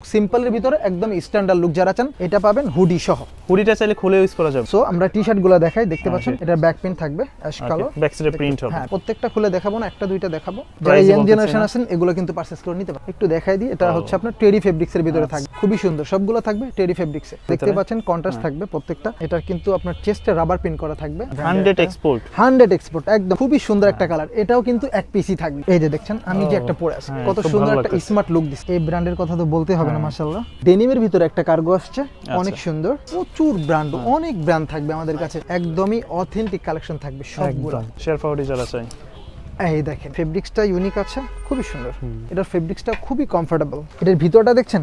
সিম্পলের ভিতরে একদম স্ট্যান্ডার্ড লুক যারা চান এটা পাবেন হুডি সহ। হুডিটা চাইলে খুলে ইউজ করা যাবে। সো আমরা টি-শার্ট গুলো দেখাই, দেখতে পাচ্ছেন এটা ব্যাক প্রিন্ট থাকবে অ্যাশ কালো, ব্যাক সাইডে প্রিন্ট হবে। হ্যাঁ প্রত্যেকটা খুলে দেখাবো না, একটা দুইটা দেখাবো। যারা ইয়াং জেনারেশন আছেন এগুলো কিন্তু পারচেজ করে নিতে পারেন। একটু দেখাই দিই, এটা হচ্ছে আপনার টেরি ফেব্রিক্স এর ভিতরে থাকবে, খুবই সুন্দর, সবগুলো থাকবে টেরি ফেব্রিক্সে। দেখতে পাচ্ছেন কন্ট্রাস্ট থাকবে প্রত্যেকটা। এটা কিন্তু আপনার চেস্টে রাবার প্রিন্ট করা থাকবে, 100 এক্সপোর্ট 100 এক্সপোর্ট, একদম খুবই সুন্দর একটা কালার। এটাও কিন্তু এক পিসি থাকবে। এই যে দেখছেন আমি যে একটা পরে আছি, কত সুন্দর একটা স্মার্ট লুক দিচ্ছে। এই ব্র্যান্ডের কথা তো বলতে হবে না, মাশাআল্লাহ। ডেনিমের ভিতরে একটা কার্গো আসছে, অনেক সুন্দর, প্রচুর ব্র্যান্ড, অনেক ব্র্যান্ড থাকবে আমাদের কাছে, একদমই অথেন্টিক কালেকশন থাকবে সবগুলো। শেরপা হুডি যারা চাই, এই দেখেন ফেব্রিক্সটা ইউনিক আছে, খুবই সুন্দর। এটার ফেব্রিক্সটা খুবই কমফোর্টেবল। এটার ভিতরটা দেখছেন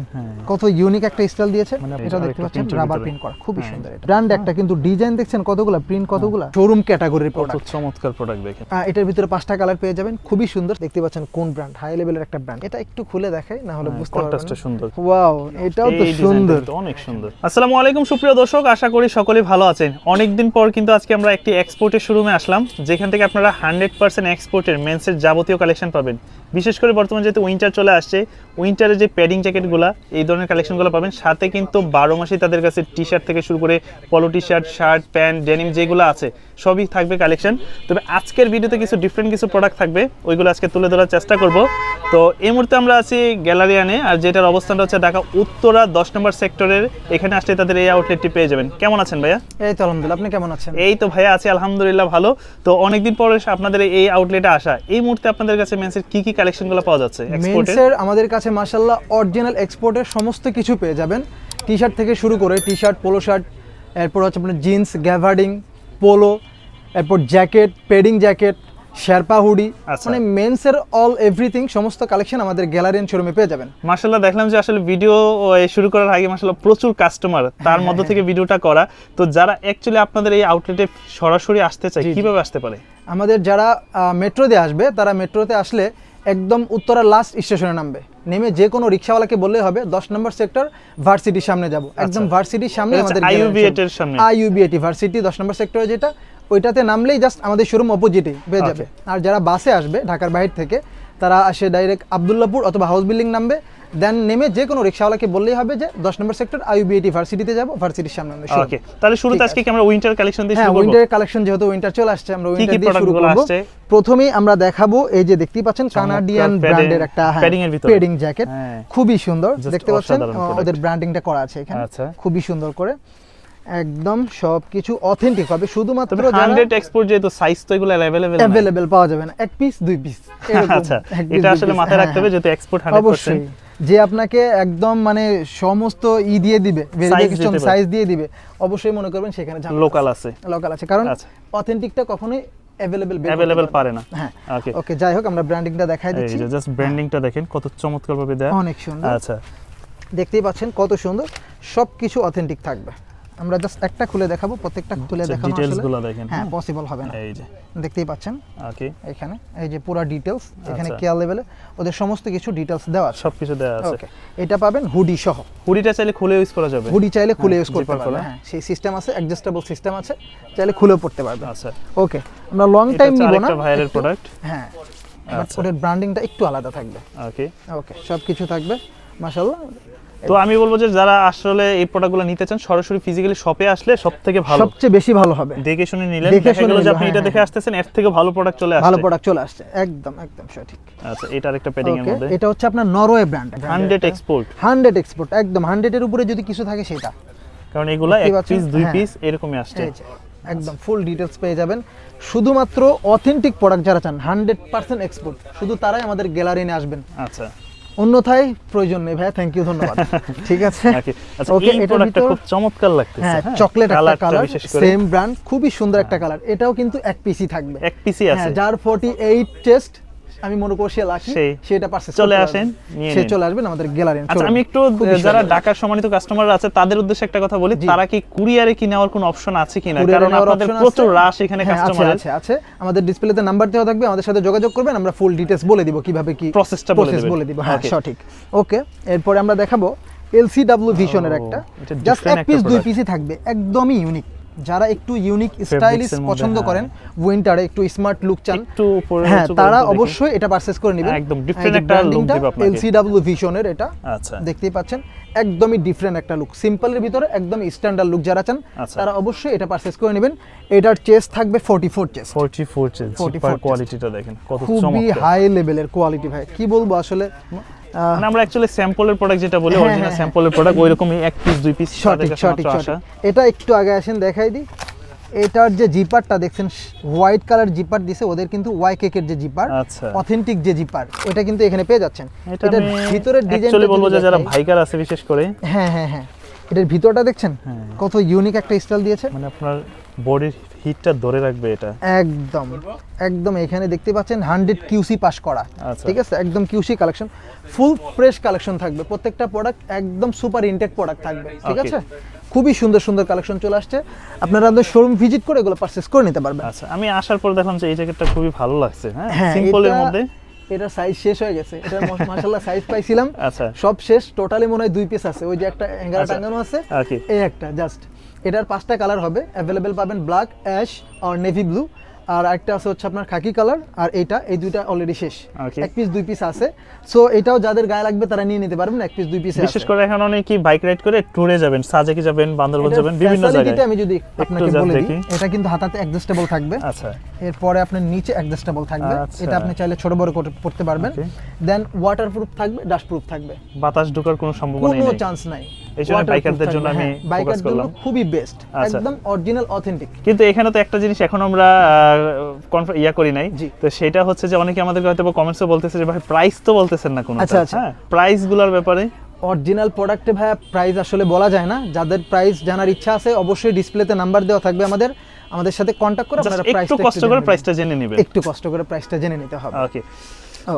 কত ইউনিক একটা স্টাইল দিয়েছে। এটা দেখতে পাচ্ছেন রাবার প্রিন্ট করা, খুবই সুন্দর। এটা ব্র্যান্ড একটা, কিন্তু ডিজাইন দেখছেন কতগুলা, প্রিন্ট কতগুলা, শোরুম ক্যাটাগরির প্রোডাক্ট, চমৎকার প্রোডাক্ট দেখেন। এটার ভিতরে 5টা কালার পেয়ে যাবেন, খুবই সুন্দর। দেখতে পাচ্ছেন কোন ব্র্যান্ড, হাই লেভেলের একটা ব্র্যান্ড। এটা একটু খুলে দেখাই, না হলে বুঝতে পারবেন কন্ট্রাস্টটা সুন্দর। ওয়াও, এটাও তো সুন্দর, অনেক সুন্দর। আসসালামু আলাইকুম সুপ্রিয় দর্শক, আশা করি সকলেই ভালো আছেন। অনেকদিন পর কিন্তু আজকে আমরা একটি এক্সপোর্টের শোরুমে আসলাম, যেখান থেকে আপনারা 100% এক্সপোর্টের মেন্সের যাবতীয় কালেকশন পাবেন। বিশেষ করে বর্তমানে যেহেতু উইন্টার চলে আসছে, উইন্টারের যে প্যাডিং জ্যাকেটগুলো, এই ধরনের কালেকশনগুলো পাবেন। সাথে কিন্তু 12 মাসেই তাদের কাছে টি শার্ট থেকে শুরু করে পলো T shirt, shirt, pant, denim যেগুলো আছে সবই থাকবে কালেকশন। তবে আজকের ভিডিওতে কিছু ডিফারেন্ট কিছু প্রোডাক্ট থাকবে, ওইগুলো আজকে তুলে ধরার চেষ্টা করব। তো এই মুহূর্তে আমরা আছি গ্যালারিয়ানে, আর যেটার অবস্থানটা হচ্ছে ঢাকা উত্তরা 10 নম্বর সেক্টরের। এখানে আসলে তাদের এই আউটলেটটি পেয়ে যাবেন। কেমন আছেন ভাইয়া? এই তো আলহামদুলিল্লাহ, আপনি কেমন আছেন? এই তো ভাইয়া আছি আলহামদুলিল্লাহ ভালো। তো অনেকদিন পরে আপনাদের এই আউটলেটে আসা, এই মুহূর্তে আপনাদের কাছে মেন্সের কি কি কালেকশনগুলো পাওয়া যাচ্ছে এক্সপোর্টের? মেন্সের আমাদের কাছে মাশাআল্লাহ অরিজিনাল এক্সপোর্টের সমস্ত কিছু পেয়ে যাবেন। টি শার্ট থেকে শুরু করে টি শার্ট, পোলো শার্ট, এরপর হচ্ছে আপনার জিন্স, গ্যাভার্ডিং, পোলো, এরপর jacket, padding jacket, Sherpa hoodie, মানে মেন্সের অল এভরিথিং সমস্ত কালেকশন আমাদের গ্যালারিয়ান শোরুমে পেয়ে যাবেন। মাশাআল্লাহ, দেখলাম যে আসলে ভিডিও শুরু করার আগে মাশাআল্লাহ প্রচুর কাস্টমার, তার মধ্য থেকে ভিডিওটা করা। তো যারা অ্যাকচুয়ালি আপনাদের এই আউটলেটে সরাসরি আসতে চায়, কিভাবে আসতে পারে? আমাদের যারা মেট্রো দিয়ে আসবে, তারা মেট্রোতে আসলে একদম উত্তরা লাস্ট স্টেশনে নামবে, নেমে যে কোনো রিকশাওয়ালাকে বললেই হবে 10 নম্বর সেক্টর ভার্সিটির সামনে যাব। একদম ভার্সিটির সামনে আমাদের আইইউবিএটি এর সামনে, আইইউবিএটি ভার্সিটি 10 নম্বর সেক্টরে যেটা, ওইটাতে নামলেই জাস্ট আমাদের শোরুম অপোজিটে পেয়ে যাবে। আর যারা বাসে আসবে ঢাকার বাইরে থেকে, তারা আসে ডাইরেক্ট আব্দুল্লাহপুর অথবা হাউস বিল্ডিং নামবে, দেন নেমে যে কোনো রিকশাওয়ালাকে বললেই হবে যে 10 নম্বর সেক্টর আইইউবিএটি ভার্সিটিতে যাব, ভার্সিটির সামনে আমাদের শোরুম। ওকে, তাহলে শুরুতে আজকে কি আমরা উইন্টার কালেকশন দিয়ে শুরু করব? উইন্টার কালেকশন, যেহেতু উইন্টার চলে আসছে, আমরা উইন্টার দিয়ে শুরু করব। প্রথমেই আমরা দেখাবো এই যে দেখতেই পাচ্ছেন কানাডিয়ান ব্র্যান্ডের একটা প্যাডিং জ্যাকেট, খুবই সুন্দর। দেখতে পাচ্ছেন ওদের ব্র্যান্ডিংটা করা আছে এখানে, খুবই সুন্দর করে, একদম সবকিছু অথেন্টিক হবে। শুধুমাত্র 100 এক্সপোর্ট যেহেতু সাইজ তো এগুলো अवेलेबल পাওয়া যাবে না, এক পিস দুই পিস, আচ্ছা এটা আসলে মাথায় রাখতে হবে, যেহেতু এক্সপোর্ট 100%। অবশ্যই যে আপনাকে একদম মানে সমস্ত দিয়ে দিবে, ভেরিফিকেশন সাইজ দিয়ে দিবে, অবশ্যই মনে করবেন সেখানে লোকাল আছে, কারণ অথেন্টিকটা কখনোই अवेलेबल পারে না। হ্যাঁ ওকে, যাই হোক আমরা ব্র্যান্ডিংটা দেখাই দিচ্ছি। এই জাস্ট ব্র্যান্ডিংটা দেখেন কত চমৎকার ভাবে দেয়া, অনেক সুন্দর। আচ্ছা দেখতেই পাচ্ছেন কত সুন্দর, সবকিছু অথেন্টিক থাকবে। আমরা জাস্ট একটা খুলে দেখাবো, প্রত্যেকটা খুলে দেখানো ডিটেইলসগুলো দেখেন, হ্যাঁ পসিবল হবে না। এই যে দেখতেই পাচ্ছেন, ওকে এখানে এই যে পুরো ডিটেইলস, এখানে কেয়ার লেভেলে ওদের সমস্ত কিছু ডিটেইলস দেওয়া আছে, সবকিছু দেওয়া আছে। ওকে, এটা পাবেন হুডি সহ। হুডিটা চাইলে খুলে ইউজ করা যাবে, হুডি চাইলে খুলে ইউজ করতে পারবেন, হ্যাঁ সেই সিস্টেম আছে, অ্যাডজাস্টেবল সিস্টেম আছে, চাইলে খুলেও পড়তে পারবেন। আচ্ছা ওকে, আমরা লং টাইম নিব না, একটা ভাইরাল প্রোডাক্ট, হ্যাঁ বাট ওদের ব্র্যান্ডিংটা একটু আলাদা থাকবে। ওকে সবকিছু থাকবে মাশাআল্লাহ। তো আমি বলবো যে যারা আসলে এই প্রোডাক্টগুলো নিতে চান, সরাসরি ফিজিক্যালি শপে আসলে সবথেকে ভালো, সবচেয়ে বেশি ভালো হবে। দেখে শুনে নিলেন, দেখা গেল যে আপনি এটা দেখে আসতেছেন, এর থেকে ভালো প্রোডাক্ট চলে আসছে, ভালো প্রোডাক্ট চলে আসছে, একদম একদম সঠিক। আচ্ছা এটা আরেকটা প্যাডিং এর মধ্যে, এটা হচ্ছে আপনার নরওয়ে ব্র্যান্ড, 100 এক্সপোর্ট, 100 এক্সপোর্ট, একদম 100 এর উপরে যদি কিছু থাকে সেটা, কারণ এগুলা এক পিস দুই পিস এরকমই আসছে, একদম ফুল ডিটেইলস পেয়ে যাবেন। শুধুমাত্র অথেন্টিক প্রোডাক্ট যারা চান 100% এক্সপোর্ট, শুধু তারাই আমাদের গ্যালারিতে আসবেন। আচ্ছা অন্যথায় প্রয়োজন নেই ভাই, থ্যাংক ইউ, ধন্যবাদ। ঠিক আছে, ওকে এই প্রোডাক্টটা খুব চমৎকার লাগতেছে, হ্যাঁ চকলেট একটা কালার, সেম ব্র্যান্ড, খুবই সুন্দর একটা কালার। এটাও কিন্তু এক পিসি থাকবে, এক পিসি আছে, যার 48 টেস্ট আমি মনে করি সে লাকি, সেটা পারচেজ চলে আসেন, সে চলে আসবেন আমাদের গ্যালারি। আচ্ছা আমি একটু যারা ঢাকার সম্মানিত কাস্টমার আছে তাদের উদ্দেশ্যে একটা কথা বলি, তারা কি কুরিয়ারে কি নেওয়ার কোনো অপশন আছে কিনা? কারণ আপনাদের প্রচুর রাশ এখানে কাস্টমার আছে, আমাদের ডিসপ্লেতে নাম্বার দেওয়া থাকবে, আমাদের সাথে যোগাযোগ করবেন, আমরা ফুল ডিটেইলস বলে দিব, কিভাবে কি প্রসেসটা বলে দিব। হ্যাঁ সঠিক। ওকে, এরপর আমরা দেখাবো এলসিডব্লিউ ভিশনের একটা, জাস্ট এক পিস দুই পিসই থাকবে, একদমই ইউনিক, যারা একটু ইউনিক স্টাইলিশ এর মধ্যে, পছন্দ হ্যাঁ। করেন, উইন্টারে একটু স্মার্ট লুক চান, একটু উপরে হ্যাঁ উঁচু করে তারা দেখি। অবশ্যই এটা পারচেজ করে নেবেন। একদম different একটা look দিবে আপনাকে। LCW ভিশনের এটা আচ্ছা দেখতেই পাচ্ছেন, একদমই ডিফারেন্ট একটা লুক, সিম্পলের ভিতরে একদম স্ট্যান্ডার্ড লুক যারা চান আচ্ছা। তারা অবশ্যই এটা পারচেজ করে নেবেন। এটার চেস্ট থাকবে 44 চেস্ট, 44 চেঞ্জ 44 সুপার কোয়ালিটিটা দেখেন কত খুবই চমৎকার। হাই লেভেলের কোয়ালিটি ভাই, কি বলবো আসলে। মানে আমরা অ্যাকচুয়ালি স্যাম্পলের প্রোডাক্ট যেটা বলি, হ্যাঁ, অরিজিনাল হ্যাঁ, স্যাম্পলের প্রোডাক্ট ওইরকমই এক পিস দুই পিস সঠিক সঠিক সঠিক। এটা একটু আগে আসেন দেখাই দিই, এটার যে জিপারটা দেখছেন হোয়াইট কালার জিপার দিছে ওদের, কিন্তু ওয়াই কেকের যে জিপার, আচ্ছা অথেন্টিক যে জিপার, এটা কিন্তু এখানে পেয়ে যাচ্ছেন। এটা এটার আমি ভিতরের ডিজাইনটা অ্যাকচুয়ালি বলবো যে যারা ভাইকার আছে বিশেষ করে, হ্যাঁ হ্যাঁ হ্যাঁ, এটার ভিতরটা দেখছেন হ্যাঁ। কত ইউনিক একটা স্টাইল দিয়েছে, মানে আপনার বডির হিটটা ধরে রাখবে এটা। একদম একদম। এখানে দেখতে পাচ্ছেন 100 কিউসি পাস করা, আচ্ছা। ঠিক আছে, একদম QC collection, full fresh collection থাকবে, প্রত্যেকটা প্রোডাক্ট একদম সুপার ইনটেক প্রোডাক্ট থাকবে, ঠিক Okay. আছে। খুবই সুন্দর সুন্দর কালেকশন চলে আসছে, আপনারা আমাদের শোরুম ভিজিট করে এগুলো পারচেজ করে নিতে পারবেন। আচ্ছা আমি আসার পর দেখলাম যে এই জ্যাকেটটা খুবই ভালো লাগছে, হ্যাঁ হ্যাঁ, সিম্পলের এটা- মধ্যে। এটার সাইজ শেষ হয়ে গেছে, এটার মাশাআল্লাহ সাইজ পাইছিলাম, আচ্ছা সব শেষ, টোটালি মনে হয় 2 পিস আছে, ওই যে একটা এঙ্গারা আচ্ছা। টাঙ্গানো আছে, ওকে এই একটা জাস্ট। এটার 5টা কালার হবে অ্যাভেলেবেল, পাবেন ব্ল্যাক, অ্যাশ আর নেভি ব্লু, আর একটা আছে হচ্ছে আপনার খাকি কালার, আর এইটা, এই দুইটা অলরেডি শেষ, Okay. 1 পিস 2 পিস আছে। সো এটাও যাদের গায়ে লাগবে তারা নিয়ে নিতে পারবেন, 1 পিস 2 পিস বিশেষ করে এখন অনেকেই বাইক রাইড করে ট্যুরে যাবেন, সাজেকে যাবেন, বান্দরবন যাবেন, বিভিন্ন জায়গায়। আমি যদি আপনাকে just বলে দিই, দেখি। এটা কিন্তু হাতাতে অ্যাডজাস্টেবল থাকবে, আচ্ছা এরপরে আপনার নিচে অ্যাডজাস্টেবল থাকবে, আচ্ছা। এটা আপনি চাইলে ছোট বড় করে পড়তে পারবেন। Okay. দেন ওয়াটারপ্রুফ থাকবে, ডাস্টপ্রুফ থাকবে, বাতাস ঢোকার কোনো সম্ভাবনাই কোনো নেই। চান্স নাই। এই জন্য Waterproof বাইকারদের জন্য থাকবে, আমি হ্যাঁ, বাইকার focus জন্য করলাম। খুবই বেস্ট, আচ্ছা। একদম অরিজিনাল অথেন্টিক। কিন্তু এখানে তো একটা জিনিস এখন আমরা ইয়া করি নাই, জি। তো সেটা হচ্ছে যে অনেকে আমাদেরকে হয়তো কমেন্টসে বলতেছে যে ভাই প্রাইস তো বলতেছেন না কোনো। আচ্ছা, আচ্ছা। হ্যাঁ প্রাইস গুলোর ব্যাপারে অরিজিনাল প্রোডাক্টে ভাইয়া প্রাইস আসলে বলা যায় না, যাদের প্রাইস জানার ইচ্ছা আছে অবশ্যই ডিসপ্লেতে নাম্বার দেওয়া থাকবে, আমাদের সাথে কন্ট্যাক্ট করে Just আপনারা একটু প্রাইসটা কষ্ট করে প্রাইসটা জেনে নেবেন। একটু কষ্ট করে প্রাইসটা জেনে নিতে হবে। ওকে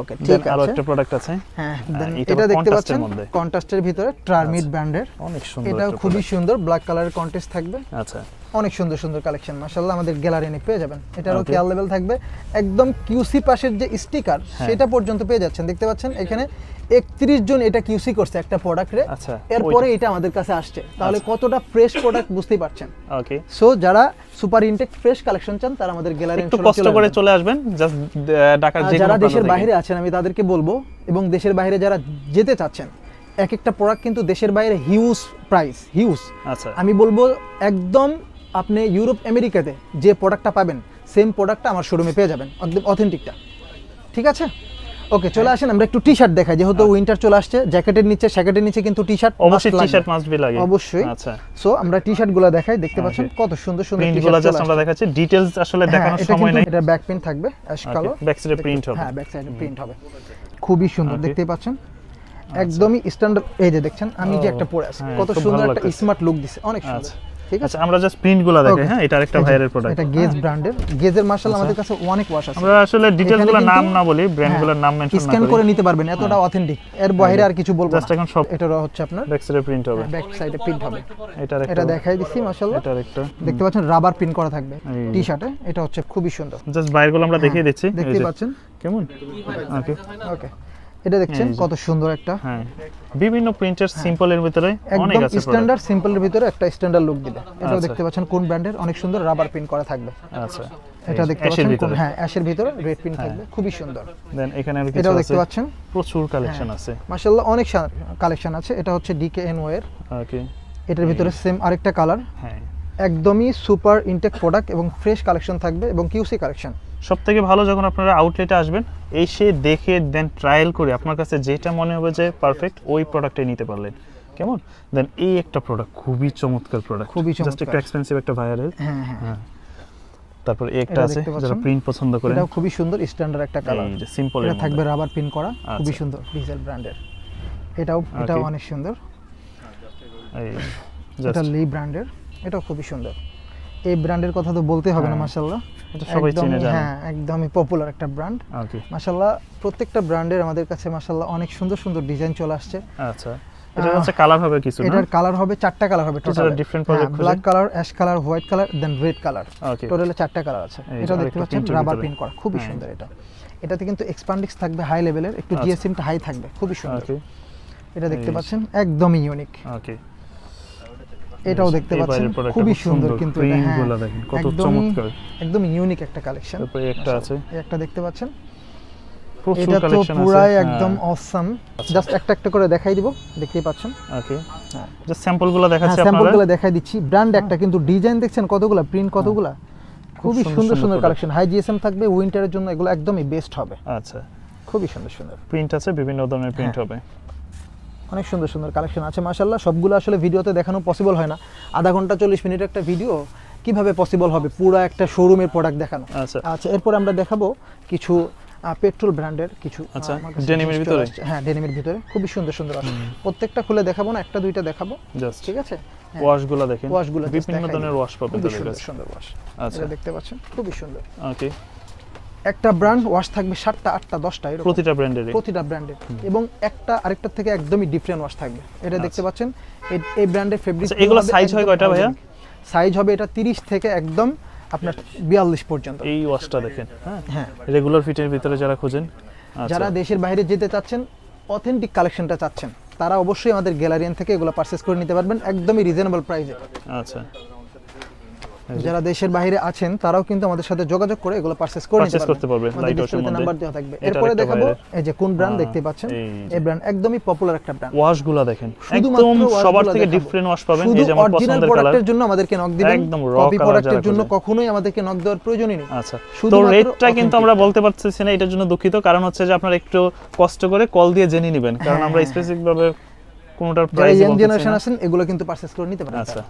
ওকে, ঠিক আরো আছে। একটা প্রোডাক্ট আছে, হ্যাঁ, হ্যাঁ, then এটা এটা দেখতে contrast-এর পাচ্ছেন মধ্যে। কন্ট্রাস্টের ভিতরে টার্মিট ব্র্যান্ডের, অনেক সুন্দর এটাও একটা খুবই product। সুন্দর, ব্ল্যাক কালারের কন্টেস্ট থাকবে, আচ্ছা অনেক সুন্দর সুন্দর কালেকশন মাশাআল্লাহ আমাদের গ্যালারি নিয়ে পেয়ে যাবেন। এটারও Okay. কেয়ার লেভেল থাকবে, একদম কিউসি পাশের যে স্টিকার হ্যাঁ। সেটা পর্যন্ত পেয়ে যাচ্ছেন, দেখতে পাচ্ছেন এখানে 31 জন এটা কিউসি করছে একটা প্রোডাক্টে, আচ্ছা, এরপরে এটা আমাদের কাছে আসছে, তাহলে কতটা ফ্রেশ প্রোডাক্ট বুঝতেই পারছেন। ওকে সো যারা সুপার ইনটেক ফ্রেশ কালেকশন চান তারা আমাদের গ্যালারি একটু কষ্ট করে চলে আসবেন, জাস্ট ঢাকার যে যারা কোনো দেশের প্রান্ত থেকে। বাইরে আছেন আমি তাদেরকে বলবো, এবং দেশের বাইরে যারা যেতে চাচ্ছেন, এক একটা প্রোডাক্ট কিন্তু দেশের বাইরে হিউজ প্রাইস, হিউজ। আচ্ছা আমি বলবো একদম আপনি ইউরোপ আমেরিকাতে যে প্রোডাক্টটা পাবেন সেম প্রোডাক্টটা আমার শোরুমে পেয়ে যাবেন, একদম অথেন্টিকটা, ঠিক আছে। ওকে, চলে আসেন আমরা একটু টি শার্ট দেখাই, যেহেতু উইন্টার চলে আসছে, জ্যাকেটের নিচে কিন্তু টি শার্ট অবশ্যই টি শার্ট মাস্ট বি লাগে অবশ্যই। আচ্ছা সো আমরা টি শার্ট গুলো দেখাই, দেখতে পাচ্ছেন কত সুন্দর সুন্দর প্রিন্ট টি গুলো শার্ট জাস্ট আমরা দেখাচ্ছি, ডিটেইলস আসলে দেখানোর সময় নেই। এটা ব্যাক প্রিন্ট থাকবে অ্যাশ কালার, ব্যাক সাইডে প্রিন্ট হবে। হ্যাঁ ব্যাক সাইডে প্রিন্ট হবে, খুবই সুন্দর, Okay. দেখতেই পাচ্ছেন একদমই স্ট্যান্ডার্ড। এই যে দেখছেন আমি যে একটা পরে আছি, হ্যাঁ, কত খুব সুন্দর ভালো একটা লাগতেছে। স্মার্ট লুক দিছে, অনেক সুন্দর, আচ্ছা। ঠিক আছে। আচ্ছা আমরা জাস্ট প্রিন্ট গুলো দেখাই, Okay. হ্যাঁ এটা আরেকটা এই যে, ভাইয়ের প্রোডাক্ট। এটা গেজ ব্র্যান্ডের, গেজের মার্শাল আমাদের কাছে অনেক ওয়াশ আছে, আমরা আসলে ডিটেইলস গুলো এখানে নাম কিন্তু- না বলি, ব্র্যান্ড গুলোর নাম মেনশন না স্ক্যান করি, করে নিতে পারবেন, এতটা অথেন্টিক, এর বাইরে আর কিছু বলবো জাস্ট না। এখন সব এটার হচ্ছে আপনার ব্যাক সাইডে প্রিন্ট হবে। ব্যাক সাইডে প্রিন্ট হবে, এটা এটা একটা, দেখাই দিচ্ছি মাশাআল্লাহ, এটা একটা দেখতে পাচ্ছেন রাবার প্রিন্ট করা থাকবে এই টি শার্টে, এটা হচ্ছে খুবই সুন্দর, জাস্ট বাইরে গুলো আমরা দেখিয়ে দিচ্ছি, এই দেখতে যে। পাচ্ছেন। কেমন ওকে ওকে, এটা দেখছেন এই যে। কত সুন্দর একটা, হ্যাঁ বিভিন্ন প্রিন্টের সিম্পলের ভিতরে অনেক একদম আছে product। স্ট্যান্ডার্ড সিম্পলের ভিতরে একটা স্ট্যান্ডার্ড লুক দিবে। এটাও আচ্ছা। দেখতে পাচ্ছেন কোন ব্র্যান্ডের, অনেক সুন্দর রাবার প্রিন্ট করা থাকবে, আচ্ছা এটা দেখতে অ্যাশের পাচ্ছেন ভিতরে। হ্যাঁ অ্যাশের ভিতরে রেড প্রিন্ট থাকবে, খুবই সুন্দর। দেন এখানে আরো কিছু এটাও আছে, দেখতে পাচ্ছেন প্রচুর কালেকশন আছে। মাশাআল্লাহ অনেক কালেকশন আছে। এটা হচ্ছে DKNO এর, ওকে এটার ভিতরে সেম আরেকটা কালার, হ্যাঁ একদমই সুপার ইনটেক প্রোডাক্ট এবং ফ্রেশ কালেকশন থাকবে এবং কিউসি কালেকশন। সব থেকে ভালো যখন আপনারা আউটলেটে আসবেন, এসে দেখে দেন ট্রায়াল করে আপনার কাছে যেটা মনে হবে যে পারফেক্ট ওই প্রোডাক্টটাই নিতে পারলেন, কেমন। দেন এই একটা প্রোডাক্ট খুবই চমৎকার প্রোডাক্ট, খুবই জাস্ট একটু চমৎকার। এক্সপেন্সিভ একটা ভাইরাল। হ্যাঁ হ্যাঁ, হ্যাঁ তারপর এই একটা এটা আছে দেখতে যারা পাচ্ছেন? প্রিন্ট পছন্দ করেন, এটাও খুবই সুন্দর স্ট্যান্ডার্ড একটা কালার, এই যে সিম্পল এটা থাকবে রাবার প্রিন্ট করা, খুবই আচ্ছা। সুন্দর ডিজেল ব্র্যান্ডের। এটাও Okay. অনেক সুন্দর, এই এটা জাস্ট লি ব্র্যান্ডের, এটাও খুবই সুন্দর। এই ব্র্যান্ডের কথা তো বলতে হবে না হ্যাঁ, মাশাআল্লাহ, এটা সবাই চিনে জানে। হ্যাঁ একদমই পপুলার একটা ব্র্যান্ড ওকে মাশাআল্লাহ। প্রত্যেকটা ব্র্যান্ডের আমাদের কাছে মাশাআল্লাহ অনেক সুন্দর সুন্দর ডিজাইন চলে আসছে। আচ্ছা এটা হচ্ছে কালার হবে কিছু না, এটার কালার হবে 4টা কালার হবে টোটাল, যারা different project খুঁজে। Black colour, ash colour, white colour, then red colour, okay টোটালে 4টা কালার আছে। এই এটা যে দেখতে আরেকটা পাচ্ছেন print এর রাবার ভিতরে। প্রিন্ট করা, খুবই হ্যাঁ। সুন্দর। এটাতে কিন্তু এক্সপ্যান্ডিক্স থাকবে হাই লেভেলের, একটু আচ্ছা। জিএসএমটা হাই থাকবে, খুবই সুন্দর। ওকে এটা দেখতে এই পাচ্ছেন একদমই ইউনিক। ওকে এটাও দেখতে এই পাচ্ছেন বাইরের product টা খুবই খুব সুন্দর কিন্তু এটা হ্যাঁ প্রিন্টগুলো দেখেন কত একদমই- চমৎকার। একদম ইউনিক একটা কালেকশন তারপরে একটা আছে এই একটা দেখতে পাচ্ছেন প্রচুর এটা তো কালেকশন আছে পুরাই একদম অসাম জাস্ট একটা একটা করে দেখাই দিব দেখতেই পাচ্ছেন ওকে হ্যাঁ জাস্ট স্যাম্পলগুলো হ্যাঁ দেখাচ্ছি আপনারা স্যাম্পলগুলো দেখাই দিচ্ছি ব্র্যান্ড একটা কিন্তু ডিজাইন দেখছেন কতগুলা প্রিন্ট কতগুলা খুবই সুন্দর সুন্দর সুন্দর সুন্দর product। কালেকশন হাই জিএসএম থাকবে উইন্টারের জন্য এগুলো একদমই বেস্ট হবে আচ্ছা খুবই সুন্দর সুন্দর প্রিন্ট আছে বিভিন্ন ধরনের প্রিন্ট হ্যাঁ। হবে অনেক সুন্দর সুন্দর কালেকশন আছে মাশাআল্লাহ সবগুলো আসলে ভিডিওতে দেখানো পসিবল হয় না আধা ঘন্টা 40 মিনিট একটা ভিডিও কিভাবে পসিবল হবে পুরো একটা শোরুমের প্রোডাক্ট দেখানো আচ্ছা আচ্ছা এরপর আমরা দেখাবো কিছু পেট্রোল ব্র্যান্ডের কিছু আচ্ছা, আমার কাছে ডেনিমের জিনিস ভিতরে? চলে আসছে। হ্যাঁ ডেনিমের ভিতরে খুবই সুন্দর সুন্দর আছে প্রত্যেকটা খুলে দেখাবো না একটা দুইটা দেখাবো জাস্ট ঠিক আছে হ্যাঁ, ওয়াশগুলো দেখেন ওয়াশগুলো just বিভিন্ন দেখাই ধরনের দিই। ওয়াশ পাবেন খুবই তাদের সুন্দর কাছে সুন্দর ওয়াশ আচ্ছা এটা দেখতে পাচ্ছেন খুবই সুন্দর ওকে একটা ব্র্যান্ড ওয়াশ থাকবে 7টা 8টা 10টা এরকম প্রতিটা ব্র্যান্ডেরই প্রতিটা ব্র্যান্ডের এবং একটা আরেকটার থেকে একদমই ডিফারেন্ট ওয়াশ থাকবে এটা দেখতে পাচ্ছেন এই ব্র্যান্ডের ফেব্রিক আচ্ছা, এগুলো size হয় কয়টা ভাইয়া? সাইজ হবে এটা 30 থেকে একদম আপনার 42 পর্যন্ত এই ওয়াশটা দেখেন হ্যাঁ হ্যাঁ রেগুলার ফিটের ভিতরে যারা খুঁজেন আচ্ছা যারা দেশের বাইরে যেতে চাচ্ছেন অথেন্টিক কালেকশনটা চাচ্ছেন তারা অবশ্যই আমাদের গ্যালারিয়ান থেকে এগুলো পারচেজ করে নিতে পারবেন একদমই রিজনেবল প্রাইসে আচ্ছা যারা দেশের বাইরে আছেন তারাও কিন্তু আমাদের সাথে যোগাযোগ করে এগুলো পারচেজ করে নিতে Purchase করতে পারবে, আমাদের Light Wash এর ডিসপ্লেতে মধ্যে। নাম্বার দেওয়া থাকবে এটার এরপরে একটা দেখাবো বাইরে। এই যে কোন ব্র্যান্ড হ্যাঁ, দেখতে পাচ্ছেন এই যে। এই ব্র্যান্ড একদমই পপুলার একটা ব্র্যান্ড ওয়াশগুলো দেখেন শুধুমাত্র একদম ওয়াশগুলো সবার থেকে দেখাবো। ডিফারেন্ট ওয়াশ পাবেন শুধু এই যে আমার অরিজিনাল পছন্দের কালার প্রোডাক্টের জন্য আমাদেরকে নক দিবেন একদম raw কপি colour প্রোডাক্টের যারা জন্য খোঁজে। কখনোই আমাদেরকে নক দেওয়ার প্রয়োজনই নেই আচ্ছা তো শুধুমাত্র রেটটা কিন্তু authentic। আমরা বলতে পারতেছি না এটার জন্য দুঃখিত কারণ হচ্ছে যে আপনারা একটু কষ্ট করে কল দিয়ে জেনে নেবেন কারণ আমরা হ্যাঁ। স্পেসিফিক ভাবে কোনটার যারা প্রাইস ইয়াং বলতেছি জেনারেশন না আছেন এগুলো কিন্তু পারচেজ করে নিতে পারেন আচ্ছা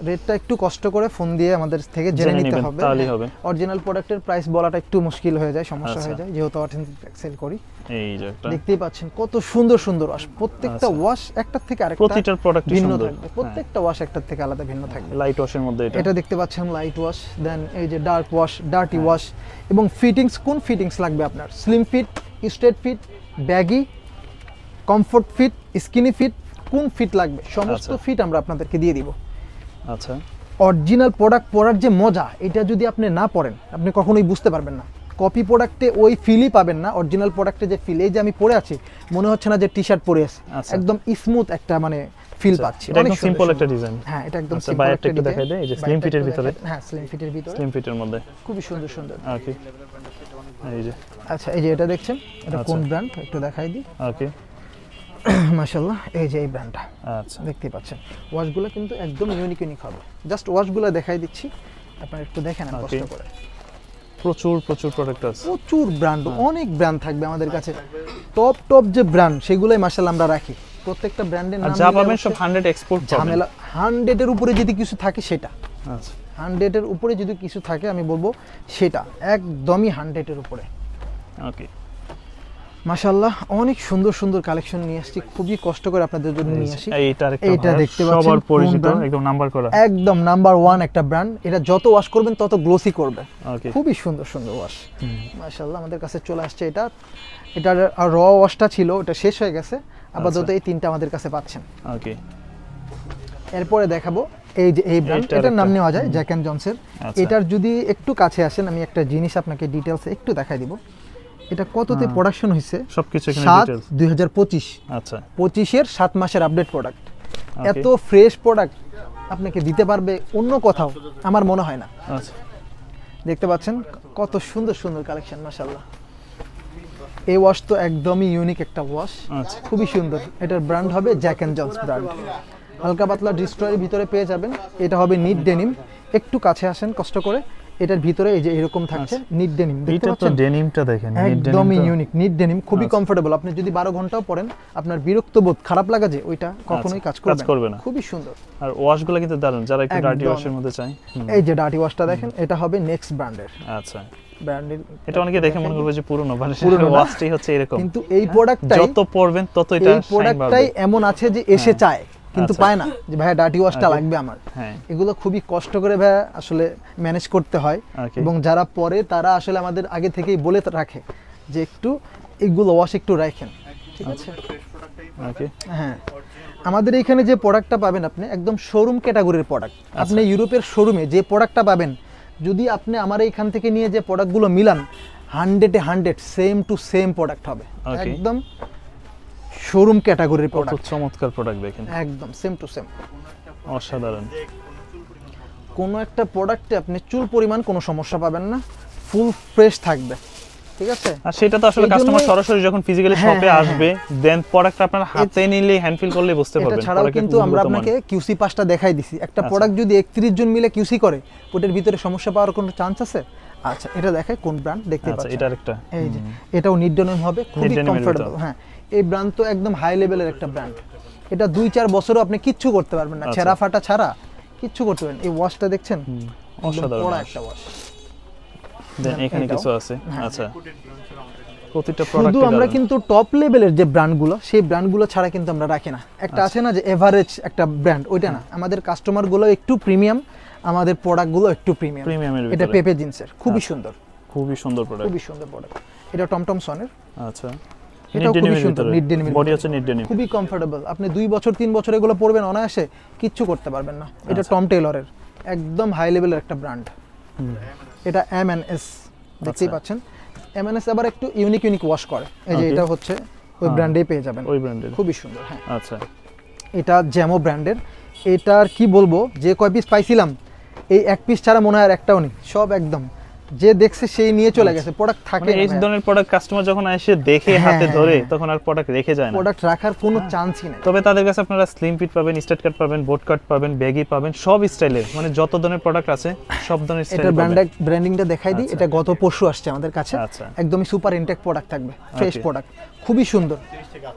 রেটটা একটু কষ্ট করে ফোন দিয়ে আমাদের থেকে জেনে জেনে নিতে নেবেন, হবে তাহলেই হবে। অরিজিনাল প্রোডাক্টের প্রাইস বলাটা একটু মুশকিল হয়ে যায় সমস্যা আচ্ছা। হয়ে যায় যেহেতু অথেন্টিক সেল করি এই যে একটা দেখতেই পাচ্ছেন কত সুন্দর সুন্দর ওয়াশ প্রত্যেকটা আচ্ছা। ওয়াশ একটার থেকে আরেকটা প্রতিটার প্রোডাক্টই ভিন্ন সুন্দর থাকবে প্রত্যেকটা ওয়াশ একটার থেকে আলাদা ভিন্ন থাকবে লাইট ওয়াশের মধ্যে এটা এটা দেখতে পাচ্ছেন লাইট ওয়াশ দেন এই যে ডার্ক ওয়াশ ডার্টি ওয়াশ এবং ফিটিংস কোন ফিটিংস লাগবে আপনার slim fit straight fit baggy comfort fit skinny fit কোন ফিট লাগবে সমস্ত আচ্ছা। ফিট আমরা আপনাদেরকে দিয়ে দিব আচ্ছা অরিজিনাল প্রোডাক্ট পরার যে মজা এটা যদি আপনি না পরেন আপনি কখনোই বুঝতে পারবেন না কপি প্রোডাক্টে ওই ফিলই পাবেন না অরিজিনাল প্রোডাক্টে যে ফিল এই যে আমি পরে আছি মনে হচ্ছে না যে টি শার্ট পরে আছি আচ্ছা। একদম স্মুথ একটা মানে ফিল পাচ্ছি এটা অনেক একদম সুন্দর সিম্পল সুন্দর। একটা ডিজাইন হ্যাঁ এটা একদম আচ্ছা, simple বাইরেরটা একটা একটু design। দেখাই দেয়, এই যে slim বাইরেরটা fit এর একটু ভিতরে। দেখাই- হ্যাঁ স্লিম ফিটের ভিতরে স্লিম ফিটের মধ্যে খুবই সুন্দর সুন্দর ওকে এই যে আচ্ছা এই যে এটা দেখছেন এটা আচ্ছা। কোন ব্র্যান্ড একটু দেখাই দিই ওকে মাশাআল্লাহ এই যে এই ব্র্যান্ডটা আচ্ছা দেখতেই পাচ্ছেন ওয়াশগুলো কিন্তু একদম ইউনিক ইউনিক হবে জাস্ট ওয়াশগুলো দেখাই দিচ্ছি আপনারা একটু দেখেন Okay. কষ্ট করে প্রচুর প্রচুর প্রোডাক্ট আছে প্রচুর ব্র্যান্ড অনেক ব্র্যান্ড থাকবে আমাদের কাছে টপ টপ যে ব্র্যান্ড সেগুলোই মাশাআল্লাহ আমরা রাখি প্রত্যেকটা ব্র্যান্ডের আর নাম যা নিলে পাবেন সব অবশ্যই 100 এক্সপোর্ট পাবেন ঝামেলা 100 এর উপরে যদি কিছু থাকে সেটা আচ্ছা 100 এর উপরে যদি কিছু থাকে আমি বলবো সেটা একদমই 100 এর উপরে ওকে মাশাআল্লাহ অনেক সুন্দর সুন্দর কালেকশন নিয়ে আসছি খুবই কষ্ট করে আপনাদের জন্য নিয়ে আসি এইটা আরেকটা এইটা ভাইয়া, দেখতে পাচ্ছেন সবার কোন পরিচিত brand? একদম নাম্বার করা একদম নাম্বার 1 একটা ব্র্যান্ড এটা যত ওয়াশ করবেন তত গ্লোসি করবে ওকে খুবই সুন্দর সুন্দর ওয়াশ মাশাআল্লাহ আমাদের কাছে চলে আসছে এটার র ওয়াশটা ছিল ওটা শেষ হয়ে গেছে আপাতত আচ্ছা। এই তিনটা আমাদের কাছে পাচ্ছেন ওকে এরপরে দেখাবো এই যে এই ব্র্যান্ড এইটার এটার নাম একটা- নেওয়া যায় জ্যাক অ্যান্ড জনসের আচ্ছা। এটার যদি একটু কাছে আসেন আমি একটা জিনিস আপনাকে ডিটেলসে একটু দেখাই দিব এটা কততে প্রোডাকশন হয়েছে সবকিছু এখানে 7 ডিটেইলস 2025 আচ্ছা 25 এর 7 মাসের আপডেট প্রোডাক্ট Okay. এত ফ্রেশ প্রোডাক্ট আপনাকে দিতে পারবে অন্য কোথাও আমার মনে হয় না আচ্ছা দেখতে পাচ্ছেন কত সুন্দর সুন্দর কালেকশন মাশাআল্লাহ এই ওয়াশ তো একদমই ইউনিক একটা ওয়াশ আচ্ছা খুবই সুন্দর এটার ব্র্যান্ড হবে জ্যাক অ্যান্ড জনস ব্র্যান্ড হালকা পাতলা ডিস্ট্রয়ের ভিতরে পেয়ে যাবেন এটা হবে নিট ডেনিম একটু কাছে আসেন কষ্ট করে এটার ভিতরে এই যে এরকম থাকছে নিট ডেনিম দেখতে এইটা তো পাচ্ছেন ডেনিমটা দেখেন neat denim একদমই টা। ইউনিক নিট ডেনিম খুবই আচ্ছা। কমফোর্টেবল আপনি যদি 12 ঘন্টাও পরেন আপনার বিরক্ত বোধ খারাপ লাগা যে ওইটা কখনোই কাজ কাজ করবে করবে না। না খুবই সুন্দর আর ওয়াশগুলো কিন্তু দারুণ যারা একটু ডার্টি একদম। ওয়াশের মধ্যে চায় এই যে ডার্টি ওয়াশটা দেখেন এটা হবে নেক্সট ব্র্যান্ডের আচ্ছা ব্র্যান্ডের এটা অনেকে দেখে মনে করবে যে পুরনো মানে পুরনো না। ওয়াশটাই হচ্ছে এরকম কিন্তু এই প্রোডাক্টটাই যত পড়বেন তত এটা এই প্রোডাক্টটাই এমন আছে যে এসে চায় কিন্তু আচ্ছা। পায় না যে ভাইয়া ডার্টি ওয়াশটা Okay. লাগবে আমার হ্যাঁ এগুলো খুবই কষ্ট করে ভাইয়া আসলে ম্যানেজ করতে হয় Okay. এবং যারা পরে তারা আসলে আমাদের আগে থেকেই বলে রাখে যে একটু এগুলো ওয়াশ একটু রাখেন ঠিক আছে ওকে হ্যাঁ আমাদের এইখানে যে প্রোডাক্টটা পাবেন আপনি একদম শোরুম ক্যাটাগরির প্রোডাক্ট আপনি ইউরোপের শোরুমে যে প্রোডাক্টটা পাবেন যদি আপনি আমার এইখান থেকে নিয়ে যে প্রোডাক্টগুলো Milan 100 same to same product হবে Okay. একদম শোরুম ক্যাটাগরির কত প্রোডাক্ট চমৎকার প্রোডাক্ট দেখেন একদম সেম টু সেম অসাধারণ। কোনো একটা প্রোডাক্টে আপনি চুল পরিমাণ কোনো সমস্যা পাবেন না, ফুল ফ্রেশ থাকবে, ঠিক আছে। আর সেটা তো আসলে এই জন্যই- কাস্টমার সরাসরি যখন ফিজিক্যালি হ্যাঁ, শপে হ্যাঁ, আসবে দেন প্রোডাক্ট আপনার হাতে নিলে হ্যান্ড ফিল করলে বুঝতে এটা পারবেন ছাড়াও কিন্তু আমরা আপনাকে কিউসি পাসটা দেখাই দিছি। একটা প্রোডাক্ট যদি 31 জন মিলে কিউসি করে ওটার ভিতরে সমস্যা পাওয়ার কোনো চান্স আছে? আচ্ছা, এটা দেখায় কোন ব্র্যান্ড দেখতে আচ্ছা পাচ্ছেন, এটা আরেকটা এই যে এটাও নিড ডেনিম হবে, খুবই Knit denim এর কমফোর্টেবল। ভিতর। হ্যাঁ, এই ব্র্যান্ড তো একদম হাই লেভেলের একটা ব্র্যান্ড। এটা 2-4 বছরও আপনি কিচ্ছু করতে পারবেন না, আচ্ছা। ছেঁড়া ফাটা ছাড়া কিচ্ছু করতে পারবেন। এই ওয়াশটা দেখছেন, অসাধারণ পড়া wash। একটা ওয়াশ। দেন এখানে এটাও। কিছু আছে। হ্যাঁ। আচ্ছা, প্রতিটা শুধু প্রোডাক্ট আমরা কিন্তু টপ লেভেলের যে ব্র্যান্ডগুলো সেই ব্র্যান্ডগুলো ছাড়া কিন্তু আমরা রাখি না। একটা আছে না যে এভারেজ একটা ব্র্যান্ড, ওইটা না। আমাদের কাস্টমারগুলো একটু প্রিমিয়াম, আমাদের প্রোডাক্টগুলো একটু প্রিমিয়াম। প্রিমিয়ামের এটা ভিতরে পেপে জিন্সের, খুবই সুন্দর, খুবই সুন্দর প্রোডাক্ট। খুবই সুন্দর প্রোডাক্ট। এটা টমটম সনের, আচ্ছা, এটাও খুবই সুন্দর, নিট ডেনিমের বডি হচ্ছে নিট ডেনিম। খুবই কমফোর্টেবল। আপনি 2 বছর 3 বছর এগুলো পরবেন অনায়াসে, কিচ্ছু করতে পারবেন না। এটা আচ্ছা। টম টেলরের একদম হাই লেভেলের একটা ব্র্যান্ড। এটা M&S দেখতেই আচ্ছা। পাচ্ছেন। M&S আবার একটু ইউনিক ওয়াশ করে, এই যে Okay. এটা হচ্ছে ওই হ্যাঁ। ব্র্যান্ডেই পেয়ে যাবেন, ওই ব্র্যান্ডের। খুবই সুন্দর। হ্যাঁ, আচ্ছা, এটা জ্যামো ব্র্যান্ডের। এটার কি বলবো, যে কয় পিস পাইছিলাম এই এক পিস ছাড়া মনে হয় আর একটাও নেই, সব একদম যে দেখছে সেই নিয়ে চলে গেছে, প্রোডাক্ট থাকে মানে এই ধরনের প্রোডাক্ট কাস্টমার যখন এসে দেখে হ্যাঁ, হাতে হ্যাঁ, ধরে হ্যাঁ। তখন আর প্রোডাক্ট রেখে যায় না। প্রোডাক্ট রাখার কোনো চান্সই নেই। তবে তাদের কাছে আপনারা স্লিম ফিট পাবেন, স্ট্রেট কাট পাবেন, বোট কাট পাবেন, ব্যাগি পাবেন, সব স্টাইলের, মানে যত ধরনের প্রোডাক্ট আছে সব ধরনের এটার স্টাইলের পাবেন। ব্র্যান্ডিংটা দেখাই দিই। আচ্ছা। এটা গত পরশু আসছে আমাদের কাছে, আচ্ছা। একদমই সুপার ইনটেক প্রোডাক্ট থাকবে, ফ্রেশ Okay. প্রোডাক্ট, খুবই সুন্দর।